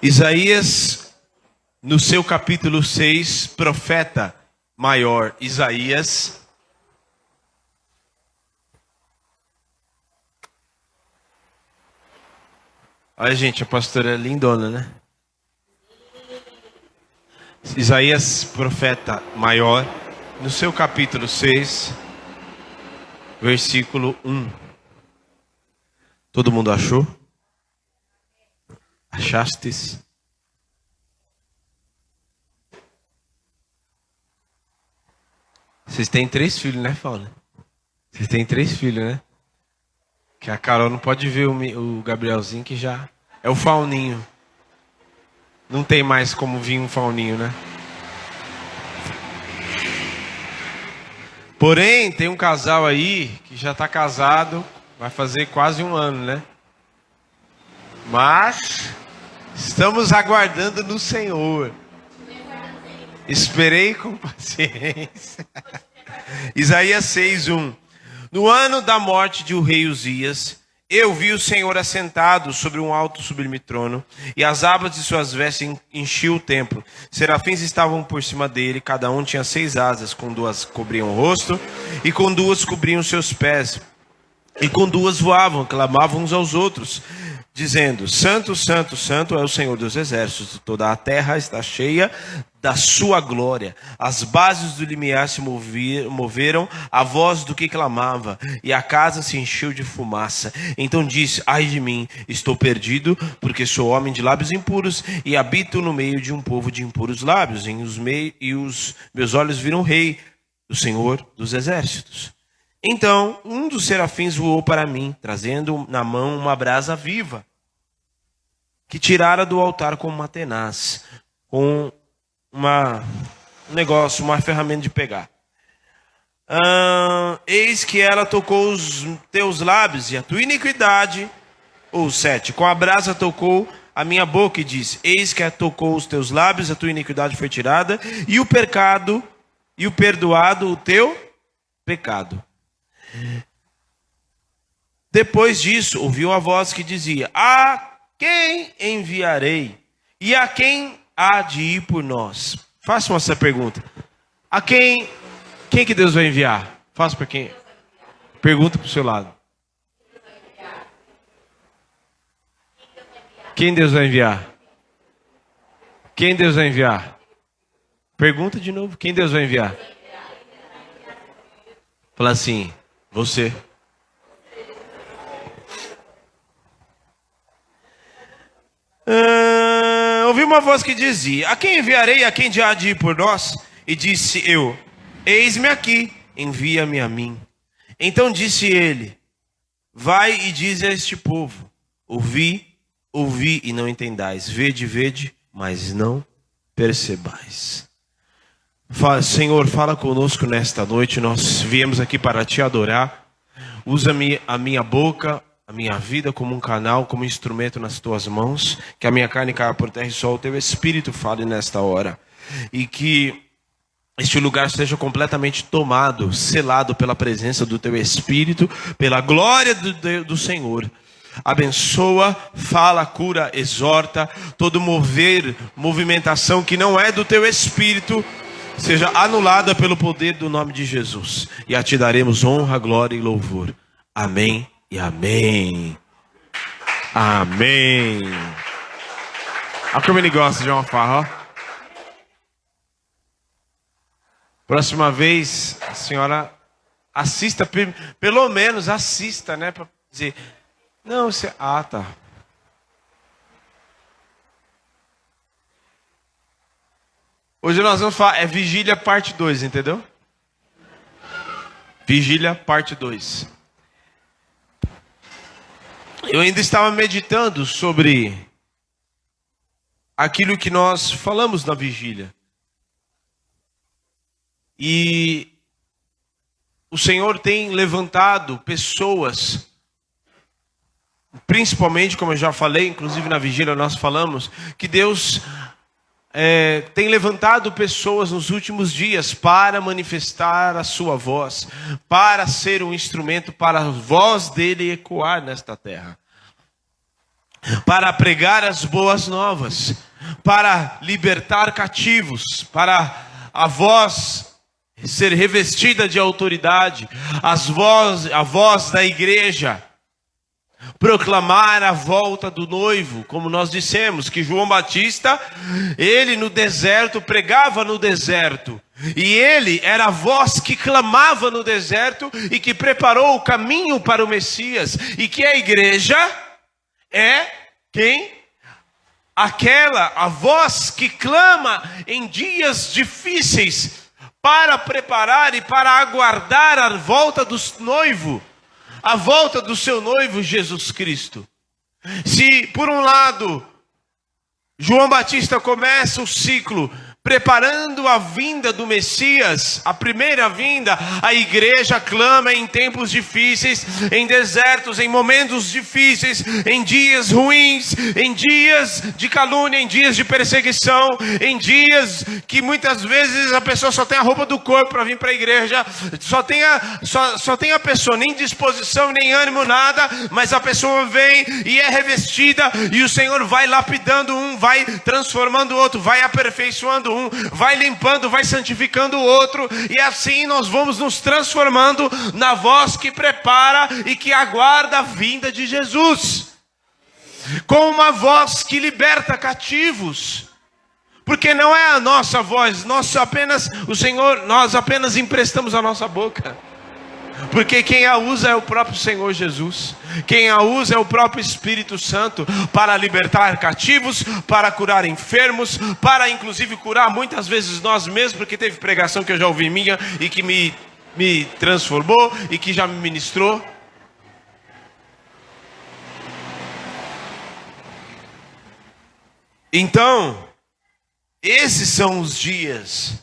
Isaías, no seu capítulo 6, profeta maior Isaías. Olha, gente, a pastora é lindona, né? Isaías, profeta maior, no seu capítulo 6, versículo 1. Todo mundo achou? Achastes? Vocês têm 3 filhos, né, Paula? Vocês têm 3 filhos, né? Que a Carol não pode ver o Gabrielzinho, que já é o fauninho. Não tem mais como vir um fauninho, né? Porém, tem um casal aí que já está casado, vai fazer quase 1 ano, né? Mas estamos aguardando no Senhor. Esperei com paciência. Isaías 6:1. No ano da morte de o rei Uzias, eu vi o Senhor assentado sobre um alto sublime trono, e as abas de suas vestes enchiam o templo. Serafins estavam por cima dele, cada um tinha 6 asas, com 2 cobriam o rosto, e com 2 cobriam seus pés, e com 2 voavam, clamavam uns aos outros, dizendo: Santo, Santo, Santo é o Senhor dos exércitos, toda a terra está cheia da sua glória. As bases do limiar se moveram à voz do que clamava, e a casa se encheu de fumaça. Então disse: ai de mim, estou perdido, porque sou homem de lábios impuros, e habito no meio de um povo de impuros lábios, e os meus olhos viram o rei, o Senhor dos exércitos. Então um dos serafins voou para mim, trazendo na mão uma brasa viva, que tirara do altar com uma tenaz, com uma ferramenta de pegar. Eis que ela tocou os teus lábios, e a tua iniquidade, ou 7, com a brasa tocou a minha boca, e disse: eis que tocou os teus lábios, a tua iniquidade foi tirada, e o pecado, e o perdoado o teu pecado. Depois disso, ouviu a voz que dizia: a quem enviarei? E a quem há de ir por nós? Façam essa pergunta. A quem que Deus vai enviar? Faça para quem? Pergunta para o seu lado. Quem Deus vai enviar? Quem Deus vai enviar? Pergunta de novo. Quem Deus vai enviar? Fala assim: você. Ouvi uma voz que dizia: a quem enviarei? A quem há de ir por nós? E disse eu: eis-me aqui, envia-me a mim. Então disse ele: vai e diz a este povo: ouvi e não entendais, vede, mas não percebais. Senhor, fala conosco nesta noite. Nós viemos aqui para te adorar. Usa-me a minha boca, a minha vida como um canal, como instrumento nas tuas mãos. Que a minha carne caia por terra e só o teu Espírito fale nesta hora. E que este lugar seja completamente tomado, selado pela presença do teu Espírito, pela glória do Senhor. Abençoa, fala, cura, exorta. Todo movimentação que não é do teu Espírito seja anulada pelo poder do nome de Jesus. E a ti daremos honra, glória e louvor. Amém e amém. Amém. Olha como ele gosta de uma farra, ó. Próxima vez, a senhora assista, pelo menos assista, né? Para dizer, não, você... Ah, tá. Hoje nós vamos falar, é Vigília parte 2, entendeu? Vigília parte 2. Eu ainda estava meditando sobre aquilo que nós falamos na vigília. E o Senhor tem levantado pessoas, principalmente, como eu já falei, inclusive na vigília nós falamos, que Deus tem levantado pessoas nos últimos dias para manifestar a sua voz, para ser um instrumento para a voz dele ecoar nesta terra. para pregar as boas novas, para libertar cativos, para a voz ser revestida de autoridade, a voz da igreja, proclamar a volta do noivo, como nós dissemos, que João Batista, ele no deserto, pregava no deserto, e ele era a voz que clamava no deserto, e que preparou o caminho para o Messias, e que a igreja é quem? A voz que clama em dias difíceis, para preparar e para aguardar a volta do noivo, a volta do seu noivo Jesus Cristo. Se por um lado João Batista começa o ciclo preparando a vinda do Messias, a primeira vinda, a igreja clama em tempos difíceis, em desertos, em momentos difíceis, em dias ruins, em dias de calúnia, em dias de perseguição, em dias que muitas vezes a pessoa só tem a roupa do corpo para vir para a igreja, só tem a pessoa nem disposição, nem ânimo, nada, mas a pessoa vem e é revestida, e o Senhor vai lapidando um, vai transformando o outro, vai aperfeiçoando um, vai limpando, vai santificando o outro, e assim nós vamos nos transformando na voz que prepara e que aguarda a vinda de Jesus, com uma voz que liberta cativos, porque não é a nossa voz, nós apenas emprestamos a nossa boca, porque quem a usa é o próprio Senhor Jesus, quem a usa é o próprio Espírito Santo, para libertar cativos, para curar enfermos, para inclusive curar muitas vezes nós mesmos, porque teve pregação que eu já ouvi minha, e que me transformou, e que já me ministrou. Então, esses são os dias.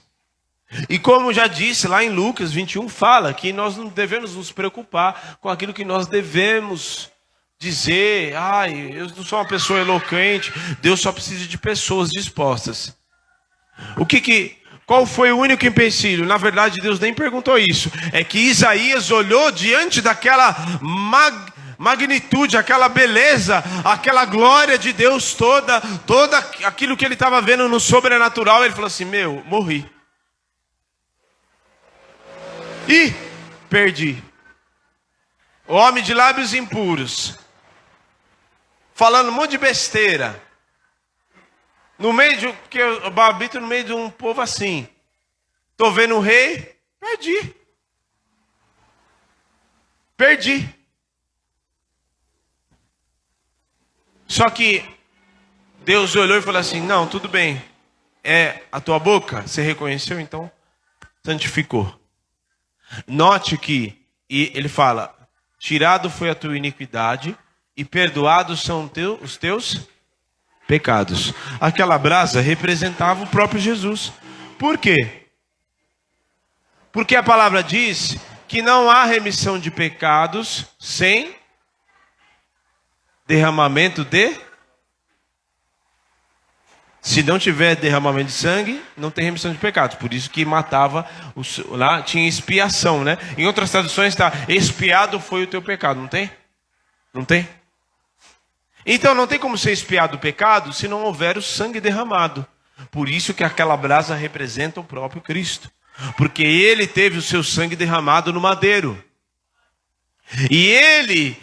E como já disse lá em Lucas 21, fala que nós não devemos nos preocupar com aquilo que nós devemos dizer. Eu não sou uma pessoa eloquente, Deus só precisa de pessoas dispostas. Qual foi o único empecilho? Na verdade, Deus nem perguntou isso. É que Isaías olhou diante daquela magnitude, aquela beleza, aquela glória de Deus toda aquilo que ele estava vendo no sobrenatural, ele falou assim: morri. E perdi. O homem de lábios impuros, falando um monte de besteira, que eu habito no meio de um povo assim. Estou vendo o rei, perdi. Só que Deus olhou e falou assim: não, tudo bem, é a tua boca, você reconheceu, então santificou. Note que ele fala: tirado foi a tua iniquidade e perdoados são os teus pecados. Aquela brasa representava o próprio Jesus. Por quê? Porque a palavra diz que não há remissão de pecados sem derramamento de... Se não tiver derramamento de sangue, não tem remissão de pecados. Por isso que matava, lá tinha expiação, né? Em outras traduções está: expiado foi o teu pecado. Não tem? Não tem? Então não tem como ser expiado o pecado se não houver o sangue derramado. Por isso que aquela brasa representa o próprio Cristo. Porque ele teve o seu sangue derramado no madeiro. E ele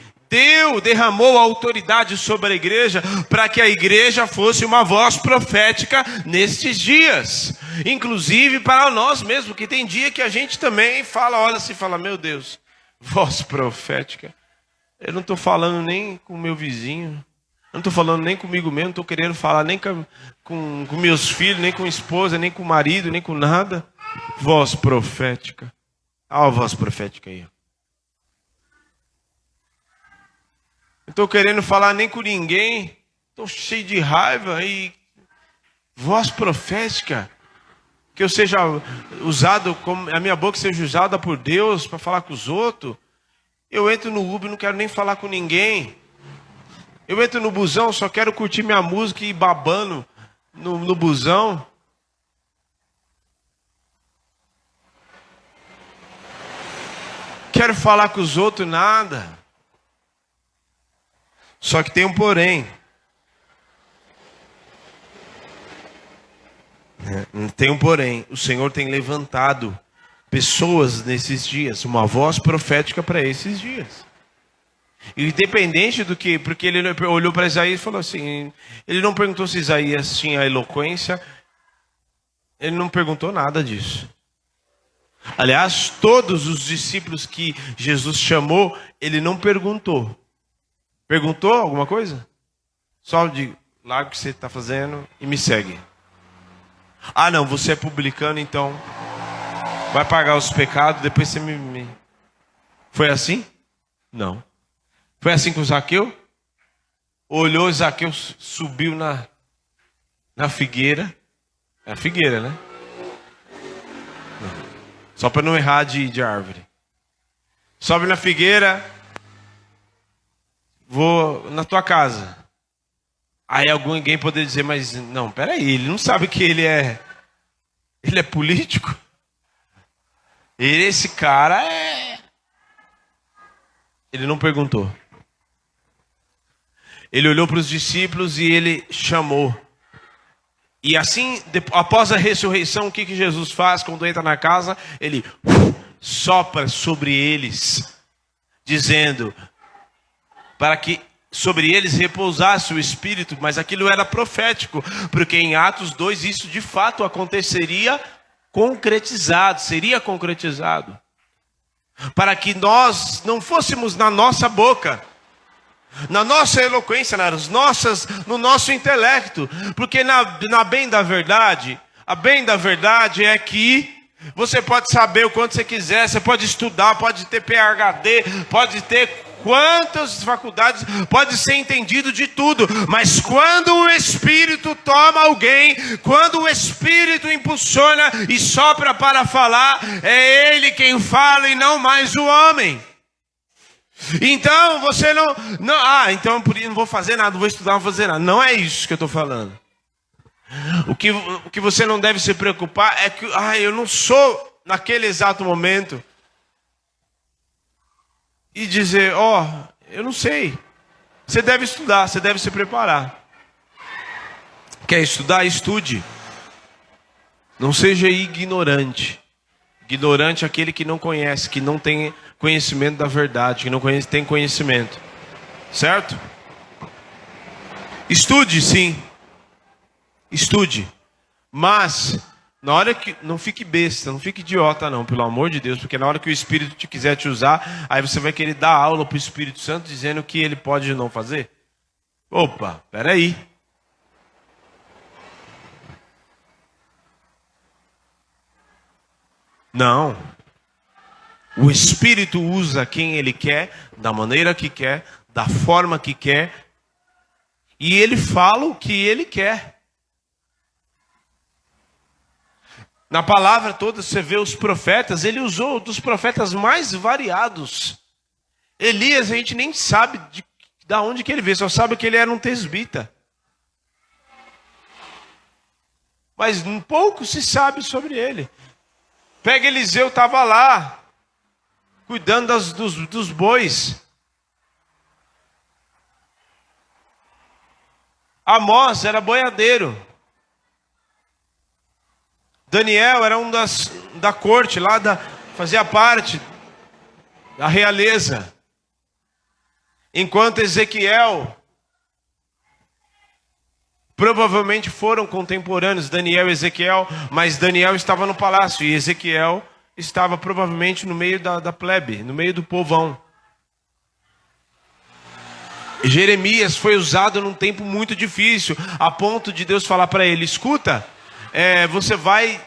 derramou autoridade sobre a igreja, para que a igreja fosse uma voz profética nestes dias, inclusive para nós mesmos, que tem dia que a gente também olha assim e fala: meu Deus, voz profética, eu não estou falando nem com o meu vizinho, não estou falando nem comigo mesmo, não estou querendo falar nem com meus filhos, nem com a esposa, nem com o marido, nem com nada. Voz profética. Olha a voz profética aí. Não estou querendo falar nem com ninguém. Estou cheio de raiva. E voz profética. Que eu seja usado, a minha boca seja usada por Deus para falar com os outros. Eu entro no Uber e não quero nem falar com ninguém. Eu entro no busão, só quero curtir minha música e ir babando no busão. Quero falar com os outros, nada. Só que tem um porém. Tem um porém, o Senhor tem levantado pessoas nesses dias, uma voz profética para esses dias. Independente do que, porque ele olhou para Isaías e falou assim, ele não perguntou se Isaías tinha eloquência, ele não perguntou nada disso. Aliás, todos os discípulos que Jesus chamou, ele não perguntou. Perguntou alguma coisa? Só de larga o que você está fazendo e me segue. Ah não, você é publicano, então vai pagar os pecados, depois você me... Foi assim? Não. Foi assim com o Zaqueu? Olhou, Zaqueu subiu na figueira. É a figueira, né? Não. Só para não errar de árvore. Sobe na figueira, vou na tua casa. Aí alguém poderia dizer, mas não, peraí, ele não sabe que ele é político? Esse cara é... Ele não perguntou. Ele olhou para os discípulos e ele chamou. E assim, após a ressurreição, o que Jesus faz quando entra na casa? Ele sopra sobre eles, dizendo, para que sobre eles repousasse o Espírito, mas aquilo era profético, porque em Atos 2 isso de fato aconteceria concretizado, seria concretizado. Para que nós não fôssemos na nossa boca, na nossa eloquência, no nosso intelecto, porque na bem da verdade, a bem da verdade é que você pode saber o quanto você quiser, você pode estudar, pode ter PhD, pode ter quantas faculdades, pode ser entendido de tudo, mas quando o Espírito toma alguém, quando o Espírito impulsiona e sopra para falar, é Ele quem fala e não mais o homem. Então você não então por isso não vou fazer nada, não vou estudar, não vou fazer nada. Não é isso que eu estou falando. O que você não deve se preocupar é que eu não sou naquele exato momento e dizer, eu não sei. Você deve estudar, você deve se preparar. Quer estudar? Estude. Não seja ignorante. Ignorante é aquele que não conhece, que não tem conhecimento da verdade, que não tem conhecimento. Certo? Estude, sim. Estude. Mas, na hora que... Não fique besta, não fique idiota não, pelo amor de Deus. Porque na hora que o Espírito quiser te usar, aí você vai querer dar aula para o Espírito Santo dizendo que ele pode não fazer. Opa, peraí. Não. O Espírito usa quem Ele quer, da maneira que quer, da forma que quer. E Ele fala o que Ele quer. Na palavra toda você vê os profetas, Ele usou dos profetas mais variados. Elias a gente nem sabe de onde que ele veio, só sabe que ele era um tesbita. Mas um pouco se sabe sobre ele. Pega Eliseu, estava lá, cuidando dos bois. Amós era boiadeiro. Daniel era da corte, fazia parte da realeza. Enquanto Ezequiel, provavelmente foram contemporâneos, Daniel e Ezequiel, mas Daniel estava no palácio e Ezequiel estava provavelmente no meio da plebe, no meio do povão. Jeremias foi usado num tempo muito difícil, a ponto de Deus falar para ele, escuta, você vai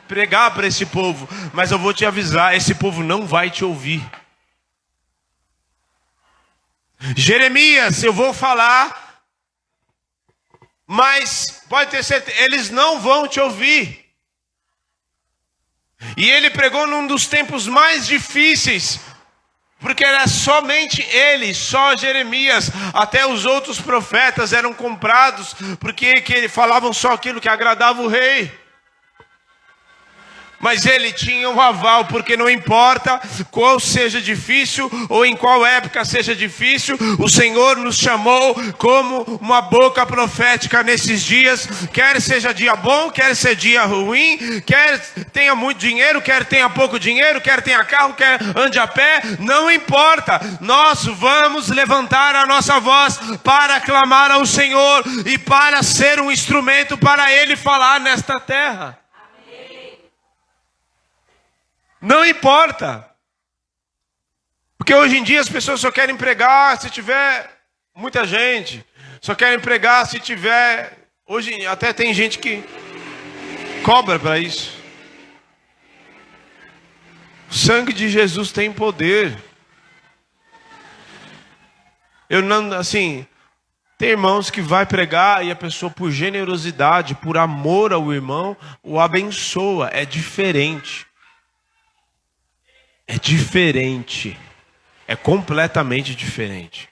pregar para esse povo, mas eu vou te avisar, esse povo não vai te ouvir. Jeremias, eu vou falar, mas pode ter certeza, eles não vão te ouvir. E ele pregou num dos tempos mais difíceis, porque era somente ele, só Jeremias, até os outros profetas eram comprados, porque falavam só aquilo que agradava o rei. Mas ele tinha um aval, porque não importa qual seja difícil ou em qual época seja difícil, o Senhor nos chamou como uma boca profética nesses dias, quer seja dia bom, quer seja dia ruim, quer tenha muito dinheiro, quer tenha pouco dinheiro, quer tenha carro, quer ande a pé, não importa, nós vamos levantar a nossa voz para clamar ao Senhor e para ser um instrumento para Ele falar nesta terra. Não importa. Porque hoje em dia as pessoas só querem pregar se tiver muita gente. Só querem pregar se tiver... Hoje até tem gente que cobra para isso. O sangue de Jesus tem poder. Eu não, assim... Tem irmãos que vai pregar e a pessoa, por generosidade, por amor ao irmão, o abençoa. É diferente. É diferente. É completamente diferente.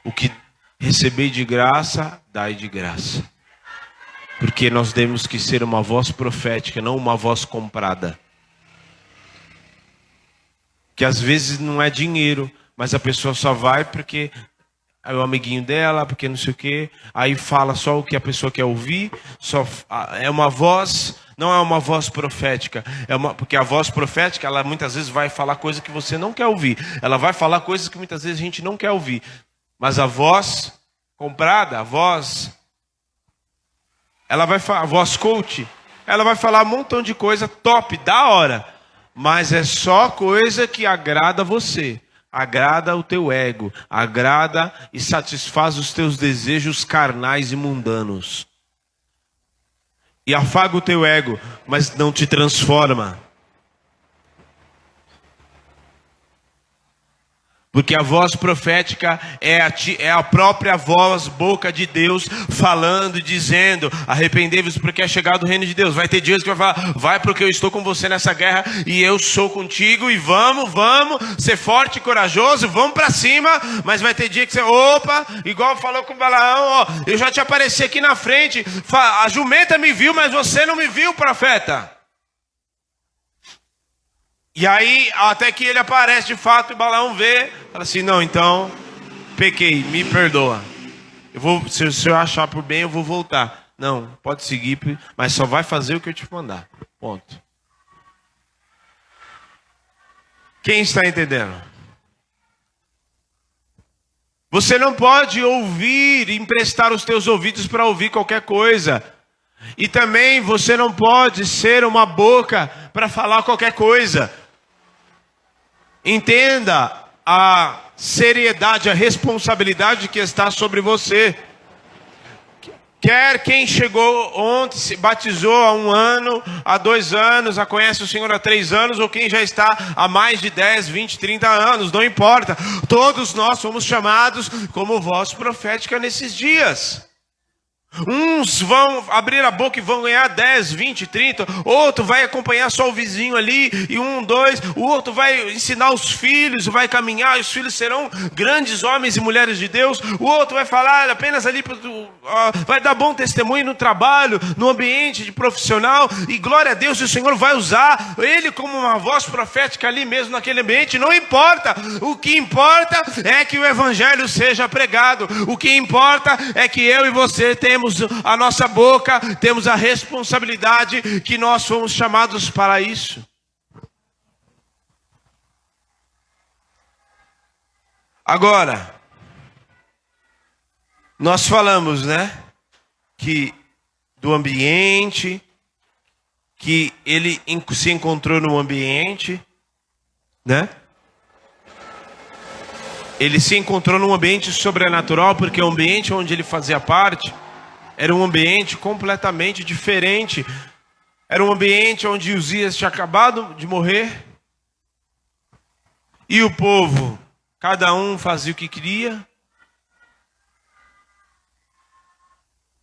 O que receber de graça, dai de graça. Porque nós temos que ser uma voz profética, não uma voz comprada. Que às vezes não é dinheiro, mas a pessoa só vai porque é o amiguinho dela, porque não sei o quê. Aí fala só o que a pessoa quer ouvir. É uma voz... Não é uma voz profética, porque a voz profética, ela muitas vezes vai falar coisas que você não quer ouvir. Ela vai falar coisas que muitas vezes a gente não quer ouvir. Mas a voz comprada, a voz coach, ela vai falar um montão de coisa top, da hora. Mas é só coisa que agrada você, agrada o teu ego, agrada e satisfaz os teus desejos carnais e mundanos. E afaga o teu ego, mas não te transforma. Porque a voz profética é a própria voz, boca de Deus, falando e dizendo: arrependei-vos porque é chegado o reino de Deus. Vai ter dias que vai falar: vai porque eu estou com você nessa guerra e eu sou contigo, e vamos, ser forte e corajoso, vamos para cima. Mas vai ter dia que você, igual falou com Balaão, eu já te apareci aqui na frente, a jumenta me viu, mas você não me viu, profeta. E aí, até que ele aparece de fato e Balaão vê, fala assim: não, então, pequei, me perdoa. Se eu achar por bem, eu vou voltar. Não, pode seguir, mas só vai fazer o que eu te mandar. Ponto. Quem está entendendo? Você não pode ouvir, emprestar os teus ouvidos para ouvir qualquer coisa. E também você não pode ser uma boca para falar qualquer coisa. Entenda a seriedade, a responsabilidade que está sobre você. Quer quem chegou ontem, se batizou há 1 ano, há 2 anos, já conhece o Senhor há 3 anos, ou quem já está há mais de 10, 20, 30 anos, não importa. Todos nós somos chamados como voz profética nesses dias. Uns vão abrir a boca e vão ganhar 10, 20, 30. Outro vai acompanhar só o vizinho ali, e 1, 2. O outro vai ensinar os filhos, vai caminhar, e os filhos serão grandes homens e mulheres de Deus. O outro vai falar apenas ali, vai dar bom testemunho no trabalho, no ambiente de profissional. E glória a Deus, o Senhor vai usar ele como uma voz profética ali mesmo naquele ambiente. Não importa. O que importa é que o evangelho seja pregado. O que importa é que eu e você temos a nossa boca, temos a responsabilidade que nós fomos chamados para isso. Agora, nós falamos, que do ambiente, que ele se encontrou no ambiente, Ele se encontrou num ambiente sobrenatural, porque o ambiente onde ele fazia parte era um ambiente completamente diferente. Era um ambiente onde Uzias tinha acabado de morrer. E o povo, cada um fazia o que queria.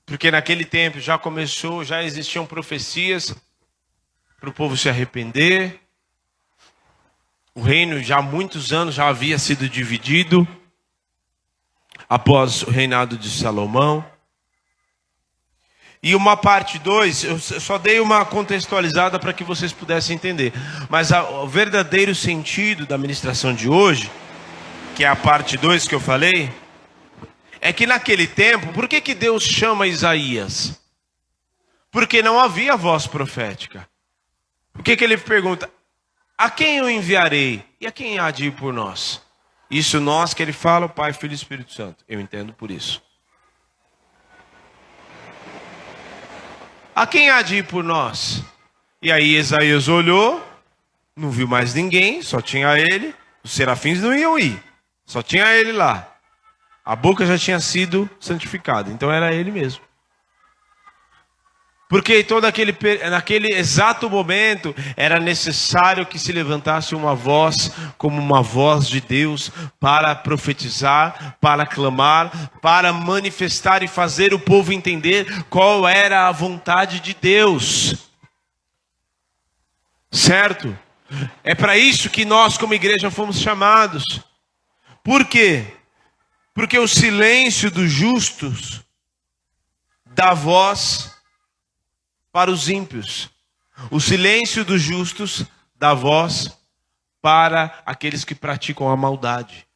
Porque naquele tempo já existiam profecias para o povo se arrepender. O reino já há muitos anos já havia sido dividido após o reinado de Salomão. E uma parte 2, eu só dei uma contextualizada para que vocês pudessem entender. Mas o verdadeiro sentido da ministração de hoje, que é a parte 2 que eu falei, é que naquele tempo, por que Deus chama Isaías? Porque não havia voz profética. Por que ele pergunta, a quem eu enviarei? E a quem há de ir por nós? Isso nós que ele fala, o Pai, Filho e Espírito Santo. Eu entendo por isso. A quem há de ir por nós? E aí Isaías olhou, não viu mais ninguém, só tinha ele. Os serafins não iam ir, só tinha ele lá. A boca já tinha sido santificada, então era ele mesmo. Porque naquele exato momento era necessário que se levantasse uma voz como uma voz de Deus para profetizar, para clamar, para manifestar e fazer o povo entender qual era a vontade de Deus. Certo? É para isso que nós como igreja fomos chamados. Por quê? Porque o silêncio dos justos dá voz para os ímpios. O silêncio dos justos dá voz para aqueles que praticam a maldade.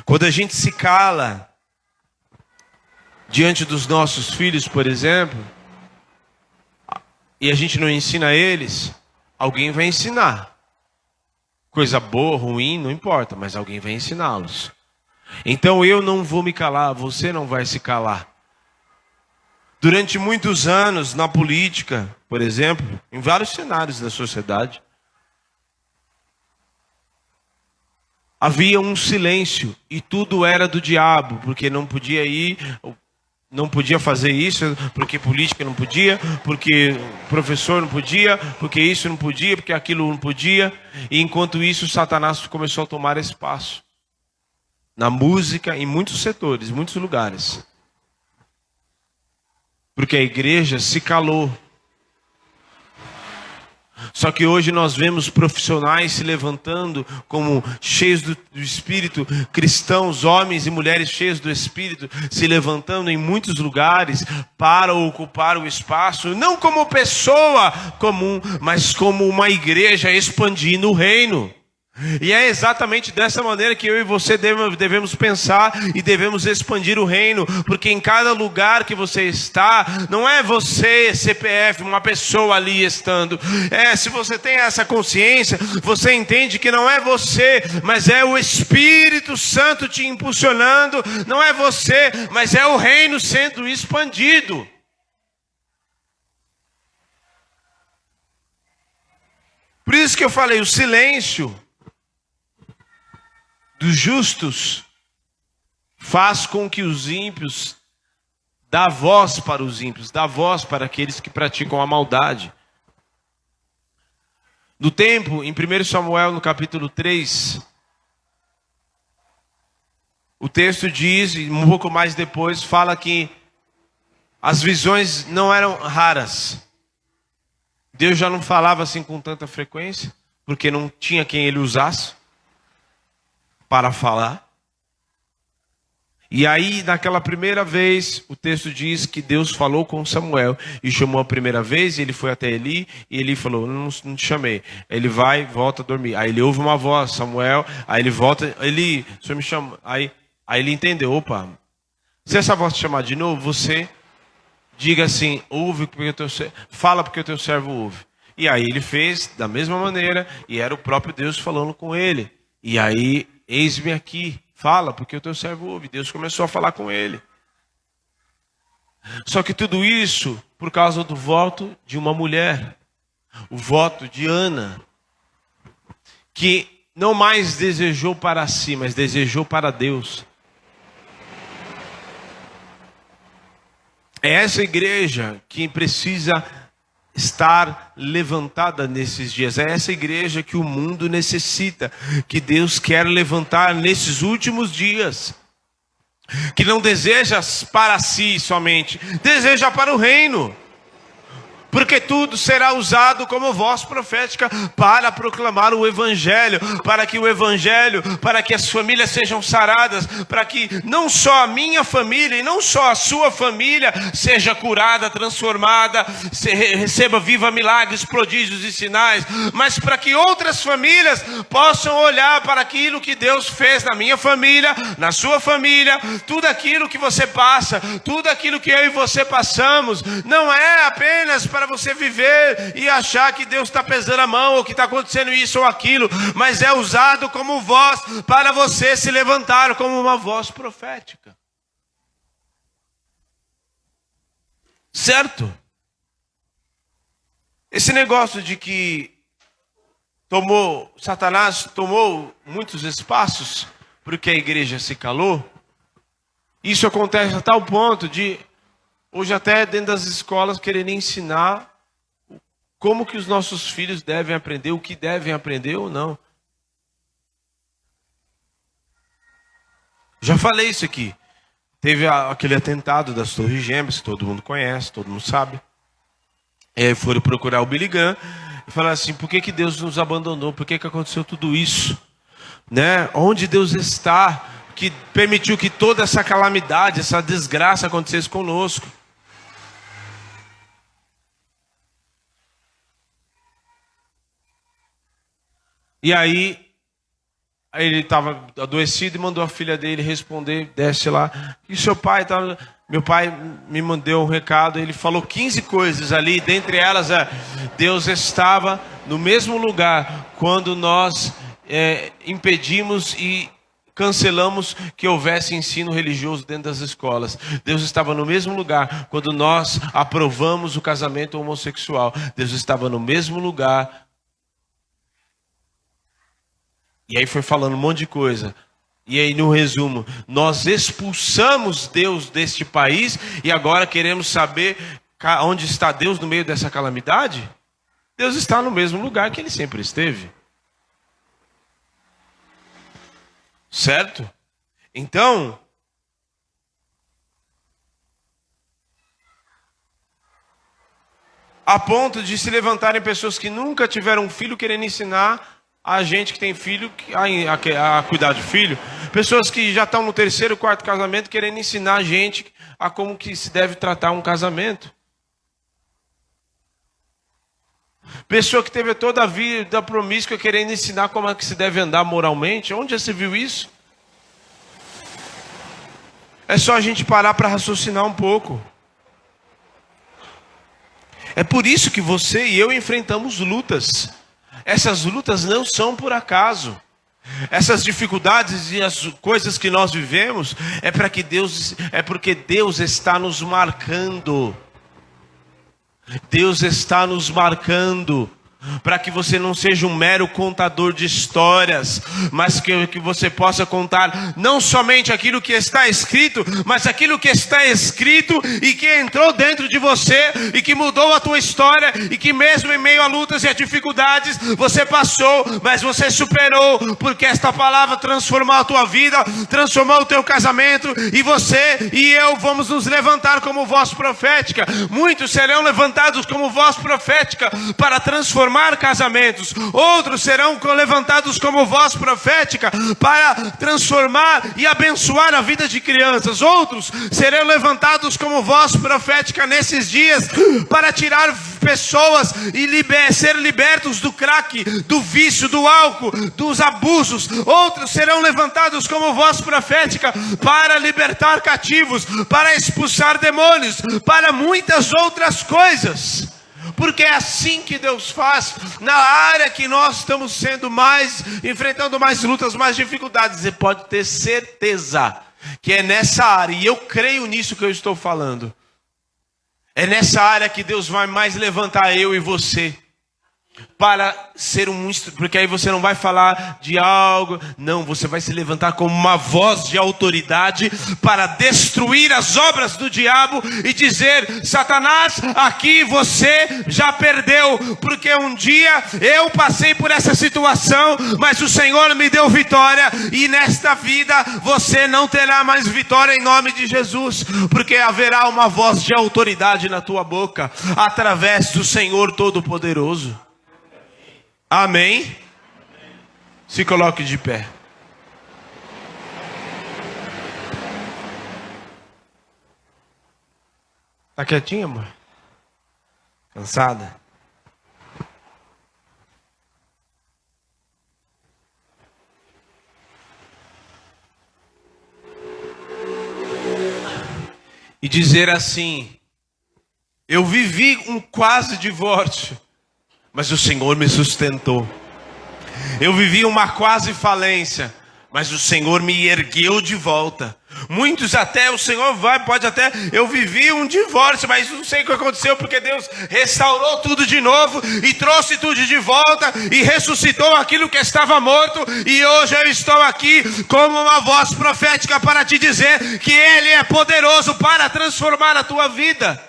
Quando a gente se cala diante dos nossos filhos, por exemplo, e a gente não ensina eles, alguém vai ensinar. Coisa boa, ruim, não importa, mas alguém vai ensiná-los. Então eu não vou me calar, você não vai se calar. Durante muitos anos, na política, por exemplo, em vários cenários da sociedade, havia um silêncio e tudo era do diabo, porque não podia ir, não podia fazer isso, porque política não podia, porque professor não podia, porque isso não podia, porque aquilo não podia. E enquanto isso, Satanás começou a tomar espaço na música, em muitos setores, em muitos lugares. Porque a igreja se calou. Só que hoje nós vemos profissionais se levantando como cheios do Espírito, cristãos, homens e mulheres cheios do Espírito, se levantando em muitos lugares para ocupar o espaço, não como pessoa comum, mas como uma igreja expandindo o reino. E é exatamente dessa maneira que eu e você devemos pensar e devemos expandir o reino, porque em cada lugar que você está, não é você, CPF, uma pessoa ali estando. Se você tem essa consciência, você entende que não é você, mas é o Espírito Santo te impulsionando, não é você, mas é o reino sendo expandido. Por isso que eu falei, o silêncio dos justos faz com que os ímpios dá voz para os ímpios, dá voz para aqueles que praticam a maldade. No tempo, em 1 Samuel, no capítulo 3, o texto diz, e um pouco mais depois, fala que as visões não eram raras. Deus já não falava assim com tanta frequência, porque não tinha quem ele usasse para falar. E aí, naquela primeira vez, o texto diz que Deus falou com Samuel e chamou a primeira vez, e ele foi até Eli, e Eli falou, não te chamei. Ele vai, volta a dormir. Aí ele ouve uma voz, Samuel, aí ele volta, Eli, o senhor me chama. Aí ele entendeu, opa, se essa voz te chamar de novo, você diga assim, ouve porque o teu servo, fala porque o teu servo ouve. E aí ele fez da mesma maneira, e era o próprio Deus falando com ele. E aí, eis-me aqui, fala, porque o teu servo ouve. Deus começou a falar com ele. Só que tudo isso por causa do voto de uma mulher. O voto de Ana. Que não mais desejou para si, mas desejou para Deus. É essa igreja que precisa estar levantada nesses dias. É essa igreja que o mundo necessita, que Deus quer levantar nesses últimos dias, que não deseja para si somente, deseja para o reino. Porque tudo será usado como voz profética para proclamar o Evangelho, para que as famílias sejam saradas, para que não só a minha família e não só a sua família seja curada, transformada, receba viva milagres, prodígios e sinais, mas para que outras famílias possam olhar para aquilo que Deus fez na minha família, na sua família, tudo aquilo que você passa, tudo aquilo que eu e você passamos, não é apenas para você viver e achar que Deus está pesando a mão, ou que está acontecendo isso ou aquilo, mas é usado como voz para você se levantar como uma voz profética. Certo? Esse negócio de que Satanás tomou muitos espaços porque a igreja se calou, isso acontece a tal ponto de hoje até dentro das escolas quererem ensinar como que os nossos filhos devem aprender, o que devem aprender ou não. Já falei isso aqui. Teve aquele atentado das Torres Gêmeas, que todo mundo conhece, todo mundo sabe. E aí foram procurar o Billy Graham e falaram assim, por que Deus nos abandonou? Por que aconteceu tudo isso? Né? Onde Deus está? Que permitiu que toda essa calamidade, essa desgraça acontecesse conosco. E aí ele estava adoecido e mandou a filha dele responder, desce lá. E seu pai estava... Meu pai me mandou um recado, ele falou 15 coisas ali, dentre elas Deus estava no mesmo lugar quando nós impedimos e cancelamos que houvesse ensino religioso dentro das escolas. Deus estava no mesmo lugar quando nós aprovamos o casamento homossexual. Deus estava no mesmo lugar. E aí foi falando um monte de coisa. E aí no resumo, nós expulsamos Deus deste país e agora queremos saber onde está Deus no meio dessa calamidade? Deus está no mesmo lugar que Ele sempre esteve. Certo? Então, a ponto de se levantarem pessoas que nunca tiveram um filho querendo ensinar a gente que tem filho a cuidar de filho. Pessoas que já estão no terceiro, quarto casamento querendo ensinar a gente a como que se deve tratar um casamento. Pessoa que teve toda a vida promíscua querendo ensinar como é que se deve andar moralmente. Onde já se viu isso? É só a gente parar para raciocinar um pouco. É por isso que você e eu enfrentamos lutas. Essas lutas não são por acaso. Essas dificuldades e as coisas que nós vivemos é porque Deus está nos marcando. Deus está nos marcando para que você não seja um mero contador de histórias, mas que você possa contar não somente aquilo que está escrito, mas aquilo que está escrito e que entrou dentro de você e que mudou a tua história e que mesmo em meio a lutas e a dificuldades você passou, mas você superou, porque esta palavra transformou a tua vida, transformou o teu casamento, e você e eu vamos nos levantar como voz profética. Muitos serão levantados como voz profética para transformar casamentos, outros serão levantados como voz profética para transformar e abençoar a vida de crianças, outros serão levantados como voz profética nesses dias para tirar pessoas e ser libertos do crack, do vício, do álcool, dos abusos. Outros serão levantados como voz profética para libertar cativos, para expulsar demônios, para muitas outras coisas. Porque é assim que Deus faz na área que nós estamos enfrentando mais lutas, mais dificuldades. Você pode ter certeza que é nessa área, e eu creio nisso que eu estou falando. É nessa área que Deus vai mais levantar eu e você. para ser porque aí você não vai falar de algo, não, você vai se levantar como uma voz de autoridade para destruir as obras do diabo e dizer: Satanás, aqui você já perdeu, porque um dia eu passei por essa situação, mas o Senhor me deu vitória, e nesta vida você não terá mais vitória em nome de Jesus, porque haverá uma voz de autoridade na tua boca, através do Senhor Todo-Poderoso. Amém? Se coloque de pé. Tá quietinha, amor? Cansada? E dizer assim: eu vivi um quase divórcio, mas o Senhor me sustentou. Eu vivi uma quase falência, mas o Senhor me ergueu de volta. Muitos até, o Senhor pode até, eu vivi um divórcio, mas não sei o que aconteceu, porque Deus restaurou tudo de novo, e trouxe tudo de volta, e ressuscitou aquilo que estava morto, e hoje eu estou aqui como uma voz profética para te dizer que Ele é poderoso para transformar a tua vida.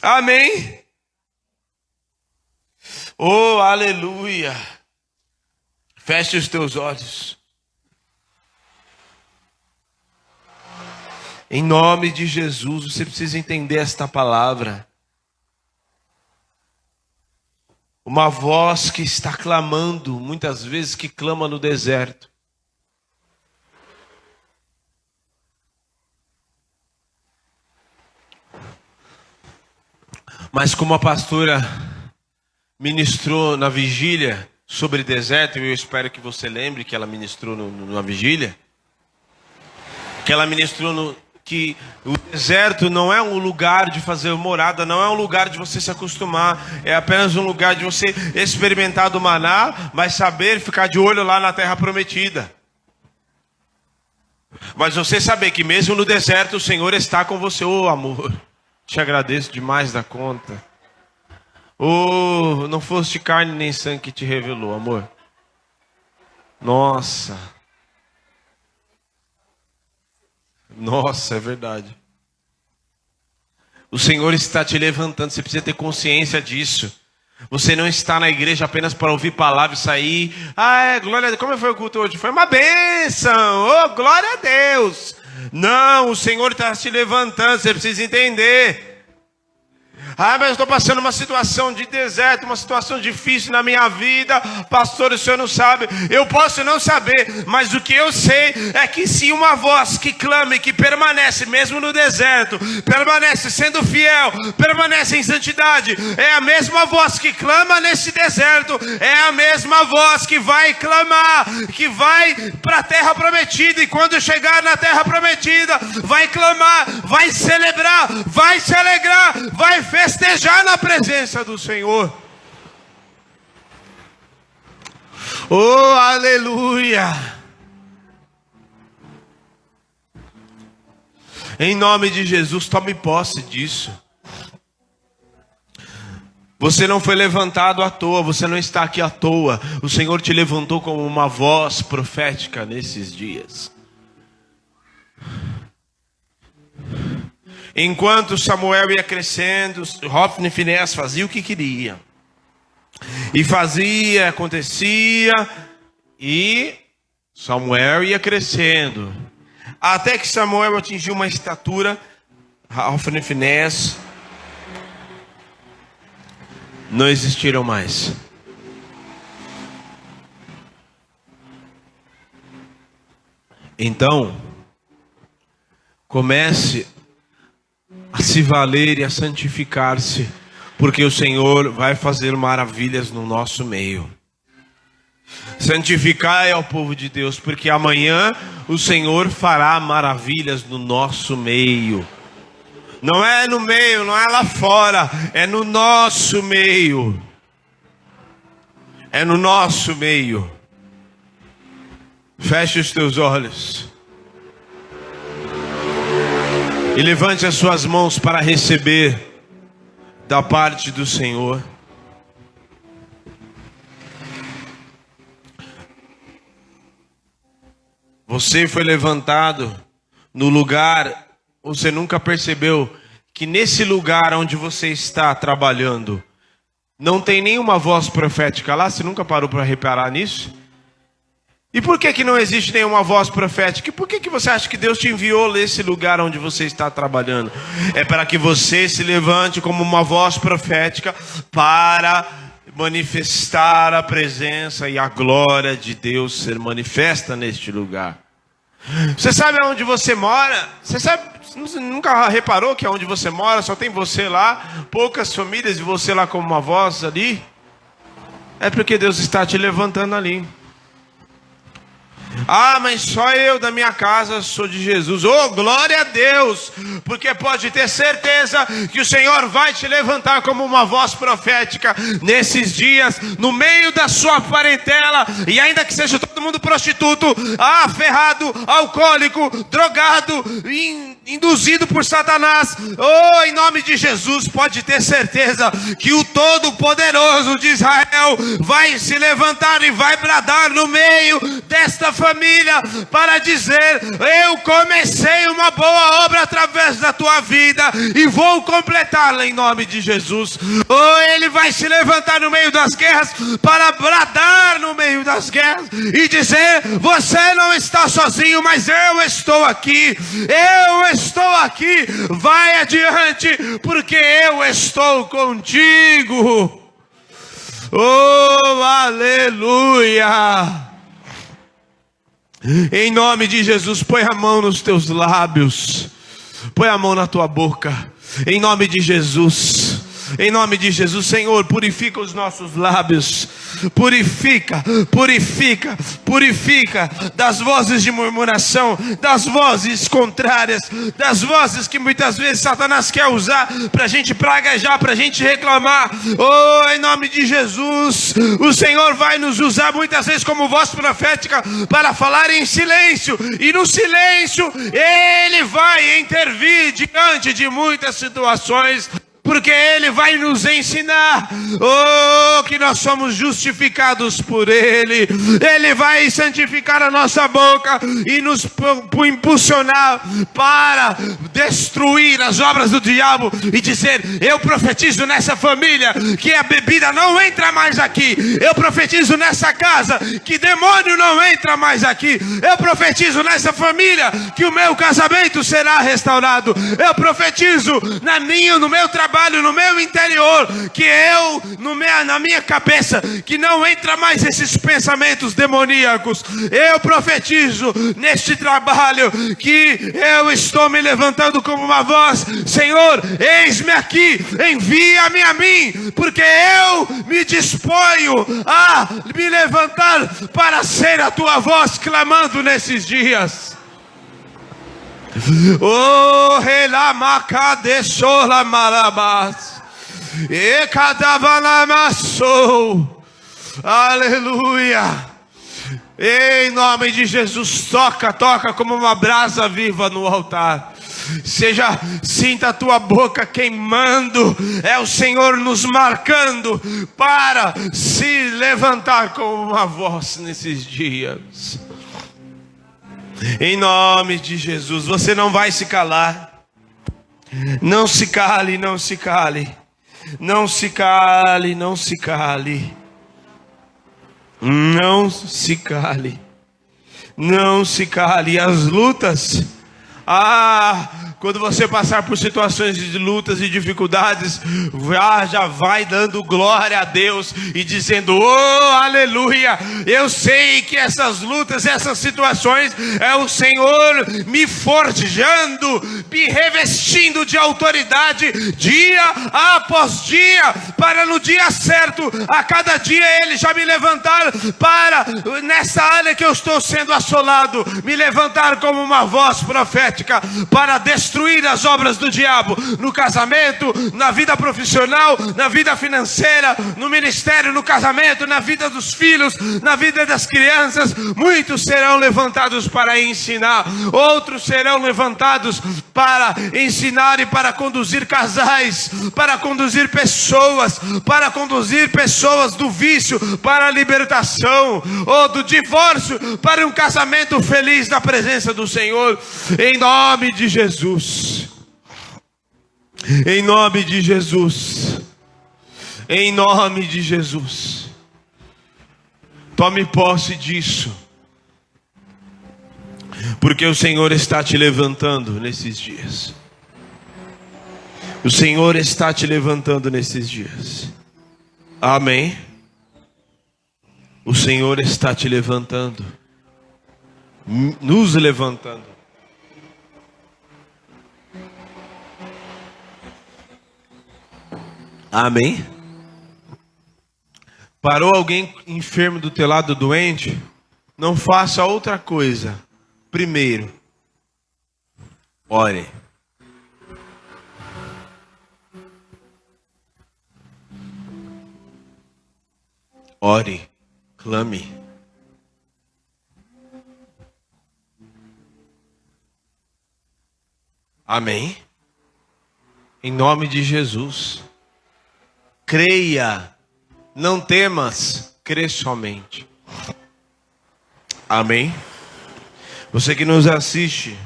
Amém? Oh, aleluia. Feche os teus olhos. Em nome de Jesus, você precisa entender esta palavra. Uma voz que está clamando, muitas vezes que clama no deserto. Mas como a pastora ministrou na vigília sobre deserto, e eu espero que você lembre que ela ministrou na vigília, que ela ministrou que o deserto não é um lugar de fazer morada, não é um lugar de você se acostumar, é apenas um lugar de você experimentar do maná, mas saber ficar de olho lá na terra prometida. Mas você saber que mesmo no deserto o Senhor está com você. Oh, amor, te agradeço demais da conta. Oh, não foste carne nem sangue que te revelou, amor. Nossa, é verdade. O Senhor está te levantando, você precisa ter consciência disso. Você não está na igreja apenas para ouvir palavras e sair. Glória a Deus. Como foi o culto hoje? Foi uma bênção. Oh, glória a Deus. Não, o Senhor está te levantando, você precisa entender. Mas eu estou passando uma situação de deserto, uma situação difícil na minha vida. Pastor, o senhor não sabe. Eu posso não saber, mas o que eu sei é que se uma voz que clama e que permanece mesmo no deserto, permanece sendo fiel, permanece em santidade, é a mesma voz que clama nesse deserto, é a mesma voz que vai clamar, que vai para a terra prometida, e quando chegar na terra prometida, vai clamar, vai celebrar, vai se alegrar, vai festejar na presença do Senhor. Oh, aleluia. Em nome de Jesus, tome posse disso. Você não foi levantado à toa, você não está aqui à toa. O Senhor te levantou como uma voz profética nesses dias. Enquanto Samuel ia crescendo, Hofni e Finéias faziam o que queria. E fazia, acontecia, e Samuel ia crescendo. Até que Samuel atingiu uma estatura, Hofni e Finéias não existiram mais. Então, comece a se valer e a santificar-se, porque o Senhor vai fazer maravilhas no nosso meio. Santificai ao povo de Deus, porque amanhã o Senhor fará maravilhas no nosso meio. Não é no meio, não é lá fora, é no nosso meio. É no nosso meio. Feche os teus olhos e levante as suas mãos para receber da parte do Senhor. Você foi levantado no lugar, você nunca percebeu que nesse lugar onde você está trabalhando, não tem nenhuma voz profética lá? Você nunca parou para reparar nisso? E por que não existe nenhuma voz profética? E por que você acha que Deus te enviou nesse lugar onde você está trabalhando? É para que você se levante como uma voz profética para manifestar a presença e a glória de Deus ser manifesta neste lugar. Você sabe onde você mora? Você nunca reparou que onde você mora só tem você lá, poucas famílias e você lá como uma voz ali? É porque Deus está te levantando ali. Ah, mas só eu da minha casa sou de Jesus. Oh, glória a Deus! Porque pode ter certeza que o Senhor vai te levantar como uma voz profética nesses dias, no meio da sua parentela, e ainda que seja todo mundo prostituto, ferrado, alcoólico, drogado, induzido por Satanás. Oh, em nome de Jesus, pode ter certeza que o Todo-Poderoso de Israel vai se levantar e vai bradar no meio desta família para dizer: eu comecei uma boa obra através da tua vida e vou completá-la em nome de Jesus. Oh, ele vai se levantar no meio das guerras para bradar no meio das guerras e dizer: você não está sozinho, mas eu estou aqui. Eu estou aqui. Vai adiante, porque eu estou contigo. Oh, aleluia! Em nome de Jesus, põe a mão nos teus lábios, põe a mão na tua boca, em nome de Jesus. Em nome de Jesus, Senhor, purifica os nossos lábios. Purifica, purifica, purifica das vozes de murmuração, das vozes contrárias, das vozes que muitas vezes Satanás quer usar para a gente praguejar, para a gente reclamar. Oh, em nome de Jesus, o Senhor vai nos usar muitas vezes como voz profética para falar em silêncio, e no silêncio Ele vai intervir diante de muitas situações, porque Ele vai nos ensinar, que nós somos justificados por Ele. Ele vai santificar a nossa boca e nos impulsionar para destruir as obras do diabo e dizer: eu profetizo nessa família que a bebida não entra mais aqui. Eu profetizo nessa casa que demônio não entra mais aqui. Eu profetizo nessa família que o meu casamento será restaurado. Eu profetizo no meu trabalho, no meu interior, que na minha cabeça, que não entra mais esses pensamentos demoníacos. Eu profetizo neste trabalho que eu estou me levantando como uma voz: Senhor, eis-me aqui, envia-me a mim, porque eu me disponho a me levantar para ser a tua voz clamando nesses dias. Oh, relamakadeshola marabas, e cadavanamassou. Aleluia. Em nome de Jesus, toca como uma brasa viva no altar. Sinta a tua boca queimando. É o Senhor nos marcando para se levantar como uma voz nesses dias. Em nome de Jesus, você não vai se calar. Não se cale, não se cale. Não se cale, não se cale. Não se cale. Não se cale. As lutas, quando você passar por situações de lutas e dificuldades, já vai dando glória a Deus e dizendo: oh, aleluia, eu sei que essas lutas, essas situações, é o Senhor me forjando, me revestindo de autoridade, dia após dia, para no dia certo, a cada dia Ele já me levantar para, nessa área que eu estou sendo assolado, me levantar como uma voz profética, para destruir destruir as obras do diabo no casamento, na vida profissional, na vida financeira, no ministério, no casamento, na vida dos filhos, na vida das crianças. Muitos serão levantados para ensinar, outros serão levantados para ensinar e para conduzir casais, para conduzir pessoas do vício para a libertação, ou do divórcio para um casamento feliz na presença do Senhor, em nome de Jesus. Em nome de Jesus. Em nome de Jesus. Tome posse disso, porque o Senhor está te levantando nesses dias. O Senhor está te levantando nesses dias. Amém. O Senhor está te levantando, nos levantando. Amém. Parou alguém enfermo do teu lado, doente? Não faça outra coisa. Primeiro, ore. Ore, clame. Amém? Em nome de Jesus. Creia, não temas, crê somente. Amém? Você que nos assiste,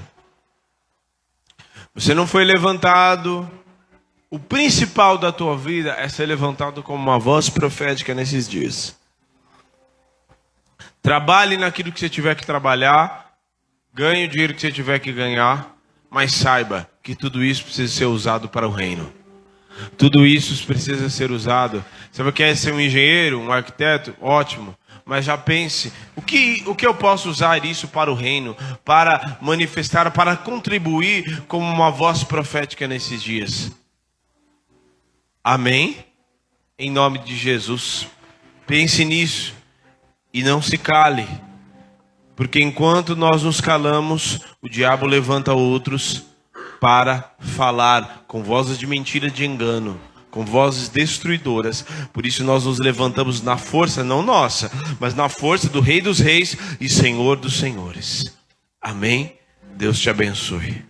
você não foi levantado. O principal da tua vida é ser levantado como uma voz profética nesses dias. Trabalhe naquilo que você tiver que trabalhar, ganhe o dinheiro que você tiver que ganhar, mas saiba que tudo isso precisa ser usado para o reino. Tudo isso precisa ser usado. Você quer ser um engenheiro, um arquiteto? Ótimo. Mas já pense, o que eu posso usar isso para o reino, para manifestar, para contribuir como uma voz profética nesses dias? Amém? Em nome de Jesus. Pense nisso e não se cale. Porque enquanto nós nos calamos, o diabo levanta outros para falar com vozes de mentira, de engano, com vozes destruidoras. Por isso nós nos levantamos na força, não nossa, mas na força do Rei dos Reis e Senhor dos Senhores. Amém? Deus te abençoe.